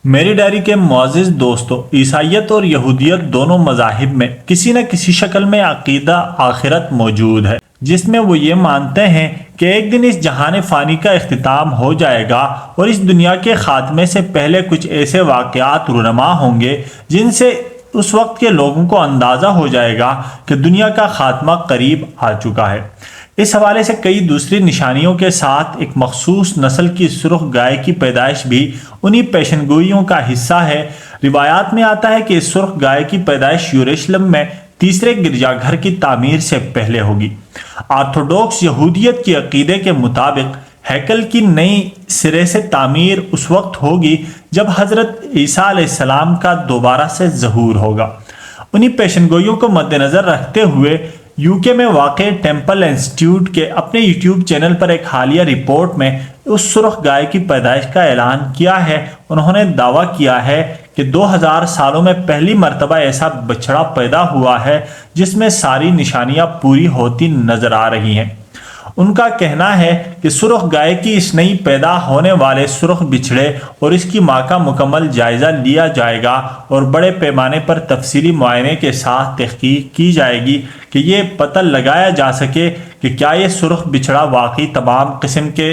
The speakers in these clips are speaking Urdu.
میری ڈائری کے معزز دوستوں، عیسائیت اور یہودیت دونوں مذاہب میں کسی نہ کسی شکل میں عقیدہ آخرت موجود ہے، جس میں وہ یہ مانتے ہیں کہ ایک دن اس جہان فانی کا اختتام ہو جائے گا اور اس دنیا کے خاتمے سے پہلے کچھ ایسے واقعات رونما ہوں گے جن سے اس وقت کے لوگوں کو اندازہ ہو جائے گا کہ دنیا کا خاتمہ قریب آ چکا ہے۔ اس حوالے سے کئی دوسری نشانیوں کے ساتھ ایک مخصوص نسل کی سرخ گائے کی پیدائش بھی انہی پیشن گوئیوں کا حصہ ہے۔ روایات میں آتا ہے کہ اس سرخ گائے کی پیدائش یروشلم میں تیسرے گرجا گھر کی تعمیر سے پہلے ہوگی۔ آرتھوڈوکس یہودیت کے عقیدے کے مطابق ہیکل کی نئی سرے سے تعمیر اس وقت ہوگی جب حضرت عیسیٰ علیہ السلام کا دوبارہ سے ظہور ہوگا۔ انہی پیشن گوئیوں کو مد نظر رکھتے ہوئے یوکے میں واقع ٹیمپل انسٹیٹیوٹ کے اپنے یوٹیوب چینل پر ایک حالیہ رپورٹ میں اس سرخ گائے کی پیدائش کا اعلان کیا ہے۔ انہوں نے دعویٰ کیا ہے کہ 2000 سالوں میں پہلی مرتبہ ایسا بچڑا پیدا ہوا ہے جس میں ساری نشانیاں پوری ہوتی نظر آ رہی ہیں۔ ان کا کہنا ہے کہ سرخ گائے کی اس نئی پیدا ہونے والے سرخ بچھڑے اور اس کی ماں کا مکمل جائزہ لیا جائے گا اور بڑے پیمانے پر تفصیلی معائنے کے ساتھ تحقیق کی جائے گی کہ یہ پتہ لگایا جا سکے کہ کیا یہ سرخ بچھڑا واقعی تمام قسم کے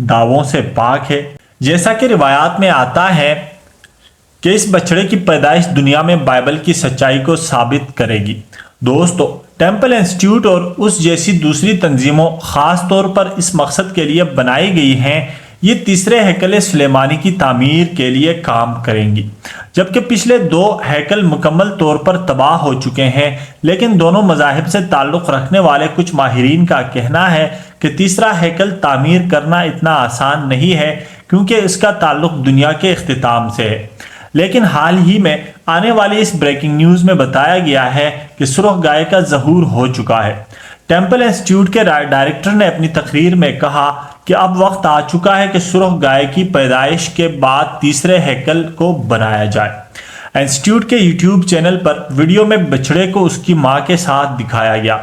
دعووں سے پاک ہے۔ جیسا کہ روایات میں آتا ہے کہ اس بچڑے کی پیدائش دنیا میں بائبل کی سچائی کو ثابت کرے گی۔ دوستو، ٹیمپل انسٹیٹیوٹ اور اس جیسی دوسری تنظیموں خاص طور پر اس مقصد کے لیے بنائی گئی ہیں، یہ تیسرے ہیکل سلیمانی کی تعمیر کے لیے کام کریں گی، جبکہ پچھلے دو ہیکل مکمل طور پر تباہ ہو چکے ہیں۔ لیکن دونوں مذاہب سے تعلق رکھنے والے کچھ ماہرین کا کہنا ہے کہ تیسرا ہیکل تعمیر کرنا اتنا آسان نہیں ہے کیونکہ اس کا تعلق دنیا کے اختتام سے ہے۔ لیکن حال ہی میں آنے والی اس بریکنگ نیوز میں بتایا گیا ہے کہ سرخ گائے کا ظہور ہو چکا ہے۔ ٹیمپل انسٹیٹیوٹ کے ڈائریکٹر نے اپنی تقریر میں کہا کہ اب وقت آ چکا ہے کہ سرخ گائے کی پیدائش کے بعد تیسرے ہیکل کو بنایا جائے۔ انسٹیٹیوٹ کے یوٹیوب چینل پر ویڈیو میں بچڑے کو اس کی ماں کے ساتھ دکھایا گیا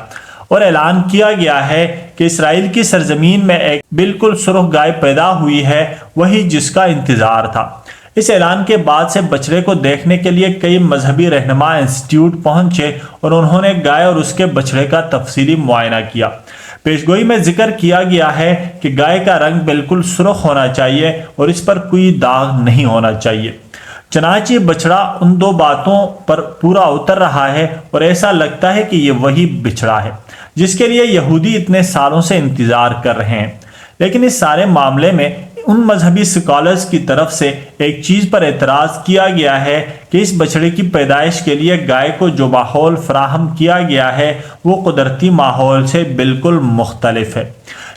اور اعلان کیا گیا ہے کہ اسرائیل کی سرزمین میں ایک بالکل سرخ گائے پیدا ہوئی ہے، وہی جس کا انتظار تھا۔ اس اعلان کے بعد سے بچڑے کو دیکھنے کے لیے کئی مذہبی رہنما انسٹیٹیوٹ پہنچے اور انہوں نے گائے اور اس کے بچڑے کا تفصیلی معائنہ کیا۔ پیشگوئی میں ذکر کیا گیا ہے کہ گائے کا رنگ بالکل سرخ ہونا چاہیے اور اس پر کوئی داغ نہیں ہونا چاہیے۔ چنانچہ یہ بچڑا ان دو باتوں پر پورا اتر رہا ہے اور ایسا لگتا ہے کہ یہ وہی بچڑا ہے جس کے لیے یہودی اتنے سالوں سے انتظار کر رہے ہیں۔ لیکن اس سارے معاملے میں ان مذہبی سکالرز کی طرف سے ایک چیز پر اعتراض کیا گیا ہے کہ اس بچڑے کی پیدائش کے لیے گائے کو جو ماحول فراہم کیا گیا ہے وہ قدرتی ماحول سے بالکل مختلف ہے۔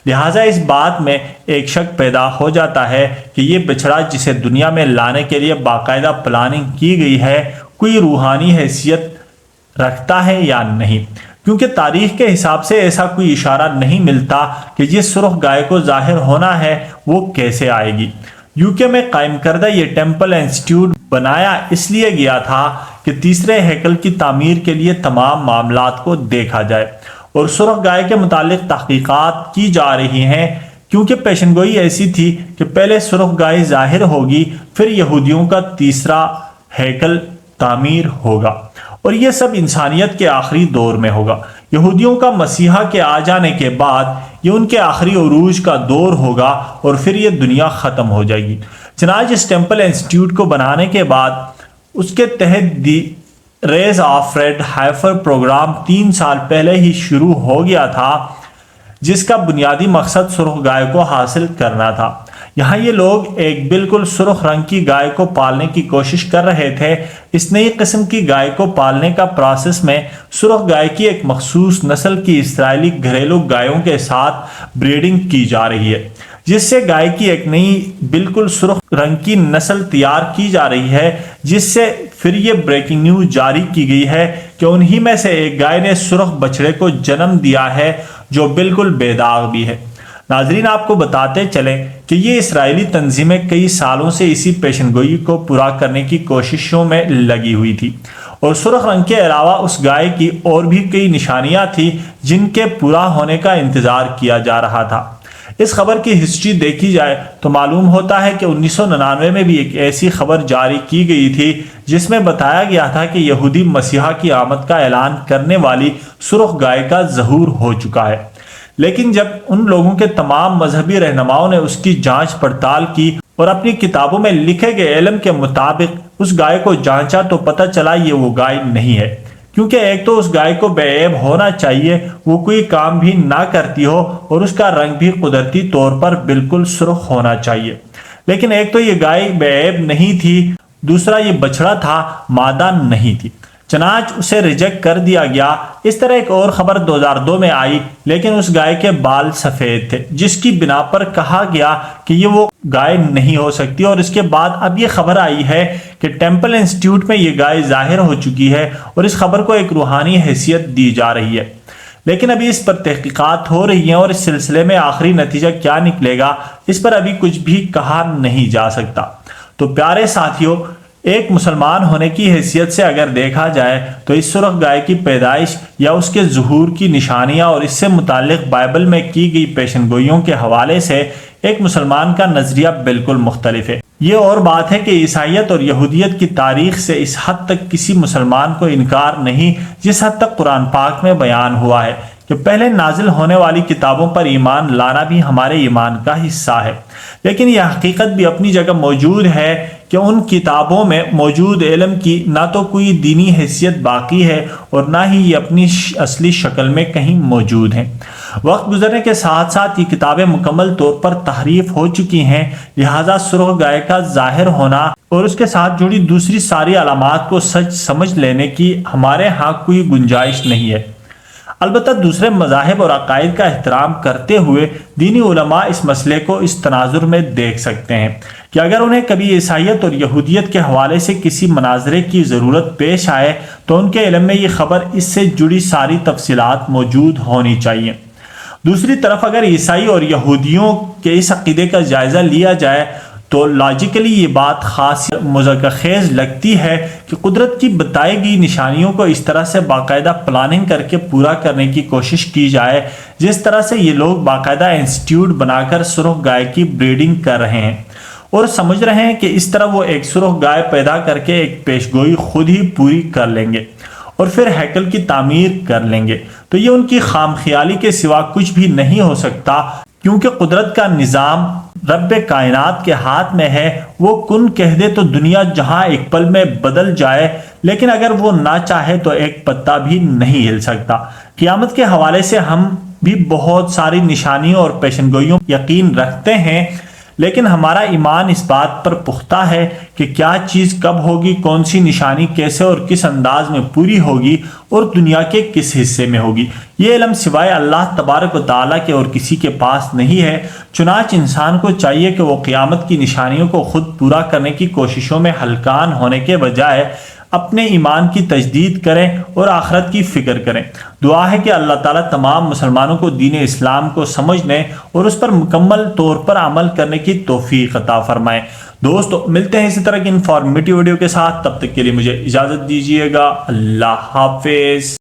لہٰذا اس بات میں ایک شک پیدا ہو جاتا ہے کہ یہ بچڑا جسے دنیا میں لانے کے لیے باقاعدہ پلاننگ کی گئی ہے کوئی روحانی حیثیت رکھتا ہے یا نہیں، کیونکہ تاریخ کے حساب سے ایسا کوئی اشارہ نہیں ملتا کہ جس سرخ گائے کو ظاہر ہونا ہے وہ کیسے آئے گی۔ یوکے میں قائم کردہ یہ ٹیمپل انسٹیٹیوٹ بنایا اس لیے گیا تھا کہ تیسرے ہیکل کی تعمیر کے لیے تمام معاملات کو دیکھا جائے اور سرخ گائے کے متعلق تحقیقات کی جا رہی ہیں، کیونکہ پیشن گوئی ایسی تھی کہ پہلے سرخ گائے ظاہر ہوگی، پھر یہودیوں کا تیسرا ہیکل تعمیر ہوگا اور یہ سب انسانیت کے آخری دور میں ہوگا۔ یہودیوں کا مسیحا کے آ جانے کے بعد یہ ان کے آخری عروج کا دور ہوگا اور پھر یہ دنیا ختم ہو جائے گی۔ چنانچہ اس ٹیمپل انسٹیٹیوٹ کو بنانے کے بعد اس کے تحت دی ریز آف ریڈ ہائفر پروگرام 3 سال پہلے ہی شروع ہو گیا تھا، جس کا بنیادی مقصد سرخ گائے کو حاصل کرنا تھا۔ یہاں یہ لوگ ایک بالکل سرخ رنگ کی گائے کو پالنے کی کوشش کر رہے تھے۔ اس نئی قسم کی گائے کو پالنے کا پروسیس میں سرخ گائے کی ایک مخصوص نسل کی اسرائیلی گھریلو گایوں کے ساتھ بریڈنگ کی جا رہی ہے، جس سے گائے کی ایک نئی بالکل سرخ رنگ کی نسل تیار کی جا رہی ہے، جس سے پھر یہ بریکنگ نیوز جاری کی گئی ہے کہ انہی میں سے ایک گائے نے سرخ بچڑے کو جنم دیا ہے جو بالکل بے داغ بھی ہے۔ ناظرین، آپ کو بتاتے چلیں کہ یہ اسرائیلی تنظیمیں کئی سالوں سے اسی پیشن گوئی کو پورا کرنے کی کوششوں میں لگی ہوئی تھی اور سرخ رنگ کے علاوہ اس گائے کی اور بھی کئی نشانیاں تھیں جن کے پورا ہونے کا انتظار کیا جا رہا تھا۔ اس خبر کی ہسٹری دیکھی جائے تو معلوم ہوتا ہے کہ 1999 میں بھی ایک ایسی خبر جاری کی گئی تھی جس میں بتایا گیا تھا کہ یہودی مسیحا کی آمد کا اعلان کرنے والی سرخ گائے کا ظہور ہو چکا ہے، لیکن جب ان لوگوں کے تمام مذہبی رہنماؤں نے اس کی جانچ پڑتال کی اور اپنی کتابوں میں لکھے گئے علم کے مطابق اس گائے کو جانچا تو پتہ چلا یہ وہ گائے نہیں ہے، کیونکہ ایک تو اس گائے کو بے عیب ہونا چاہیے، وہ کوئی کام بھی نہ کرتی ہو اور اس کا رنگ بھی قدرتی طور پر بالکل سرخ ہونا چاہیے، لیکن ایک تو یہ گائے بے عیب نہیں تھی، دوسرا یہ بچڑا تھا، مادہ نہیں تھی، چنانچہ اسے ریجیکٹ کر دیا گیا۔ اس طرح ایک اور خبر 2002 میں آئی، لیکن اس گائے کے بال سفید تھے، جس کی بنا پر کہا گیا کہ یہ وہ گائے نہیں ہو سکتی، اور اس کے بعد اب یہ خبر آئی ہے کہ ٹیمپل انسٹیٹیوٹ میں یہ گائے ظاہر ہو چکی ہے اور اس خبر کو ایک روحانی حیثیت دی جا رہی ہے، لیکن ابھی اس پر تحقیقات ہو رہی ہیں اور اس سلسلے میں آخری نتیجہ کیا نکلے گا اس پر ابھی کچھ بھی کہا نہیں جا سکتا۔ تو پیارے ساتھیوں، ایک مسلمان ہونے کی حیثیت سے اگر دیکھا جائے تو اس سرخ گائے کی پیدائش یا اس کے ظہور کی نشانیاں اور اس سے متعلق بائبل میں کی گئی پیشن گوئیوں کے حوالے سے ایک مسلمان کا نظریہ بالکل مختلف ہے۔ یہ اور بات ہے کہ عیسائیت اور یہودیت کی تاریخ سے اس حد تک کسی مسلمان کو انکار نہیں جس حد تک قرآن پاک میں بیان ہوا ہے کہ پہلے نازل ہونے والی کتابوں پر ایمان لانا بھی ہمارے ایمان کا حصہ ہے، لیکن یہ حقیقت بھی اپنی جگہ موجود ہے کہ ان کتابوں میں موجود علم کی نہ تو کوئی دینی حیثیت باقی ہے اور نہ ہی یہ اپنی اصلی شکل میں کہیں موجود ہیں۔ وقت گزرنے کے ساتھ ساتھ یہ کتابیں مکمل طور پر تحریف ہو چکی ہیں، لہٰذا سرخ گائے کا ظاہر ہونا اور اس کے ساتھ جڑی دوسری ساری علامات کو سچ سمجھ لینے کی ہمارے ہاں کوئی گنجائش نہیں ہے۔ البتہ دوسرے مذاہب اور عقائد کا احترام کرتے ہوئے دینی علماء اس مسئلے کو اس تناظر میں دیکھ سکتے ہیں کہ اگر انہیں کبھی عیسائیت اور یہودیت کے حوالے سے کسی مناظرے کی ضرورت پیش آئے تو ان کے علم میں یہ خبر اس سے جڑی ساری تفصیلات موجود ہونی چاہیے۔ دوسری طرف اگر عیسائی اور یہودیوں کے اس عقیدے کا جائزہ لیا جائے تو لاجیکلی یہ بات خاص مذاکرہ خیز لگتی ہے کہ قدرت کی بتائی گئی نشانیوں کو اس طرح سے باقاعدہ پلاننگ کر کے پورا کرنے کی کوشش کی جائے جس طرح سے یہ لوگ باقاعدہ انسٹیٹیوٹ بنا کر سرخ گائے کی بریڈنگ کر رہے ہیں اور سمجھ رہے ہیں کہ اس طرح وہ ایک سرخ گائے پیدا کر کے ایک پیشگوئی خود ہی پوری کر لیں گے اور پھر ہیکل کی تعمیر کر لیں گے، تو یہ ان کی خام خیالی کے سوا کچھ بھی نہیں ہو سکتا، کیونکہ قدرت کا نظام رب کائنات کے ہاتھ میں ہے۔ وہ کن کہہ دے تو دنیا جہاں ایک پل میں بدل جائے، لیکن اگر وہ نہ چاہے تو ایک پتا بھی نہیں ہل سکتا۔ قیامت کے حوالے سے ہم بھی بہت ساری نشانیوں اور پیشن گوئیوں یقین رکھتے ہیں، لیکن ہمارا ایمان اس بات پر پختہ ہے کہ کیا چیز کب ہوگی، کون سی نشانی کیسے اور کس انداز میں پوری ہوگی اور دنیا کے کس حصے میں ہوگی، یہ علم سوائے اللہ تبارک و تعالیٰ کے اور کسی کے پاس نہیں ہے۔ چنانچہ انسان کو چاہیے کہ وہ قیامت کی نشانیوں کو خود پورا کرنے کی کوششوں میں ہلکان ہونے کے بجائے اپنے ایمان کی تجدید کریں اور آخرت کی فکر کریں۔ دعا ہے کہ اللہ تعالیٰ تمام مسلمانوں کو دین اسلام کو سمجھنے اور اس پر مکمل طور پر عمل کرنے کی توفیق عطا فرمائے۔ دوستو، ملتے ہیں اسی طرح کی انفارمیٹیو ویڈیو کے ساتھ، تب تک کے لیے مجھے اجازت دیجیے گا۔ اللہ حافظ۔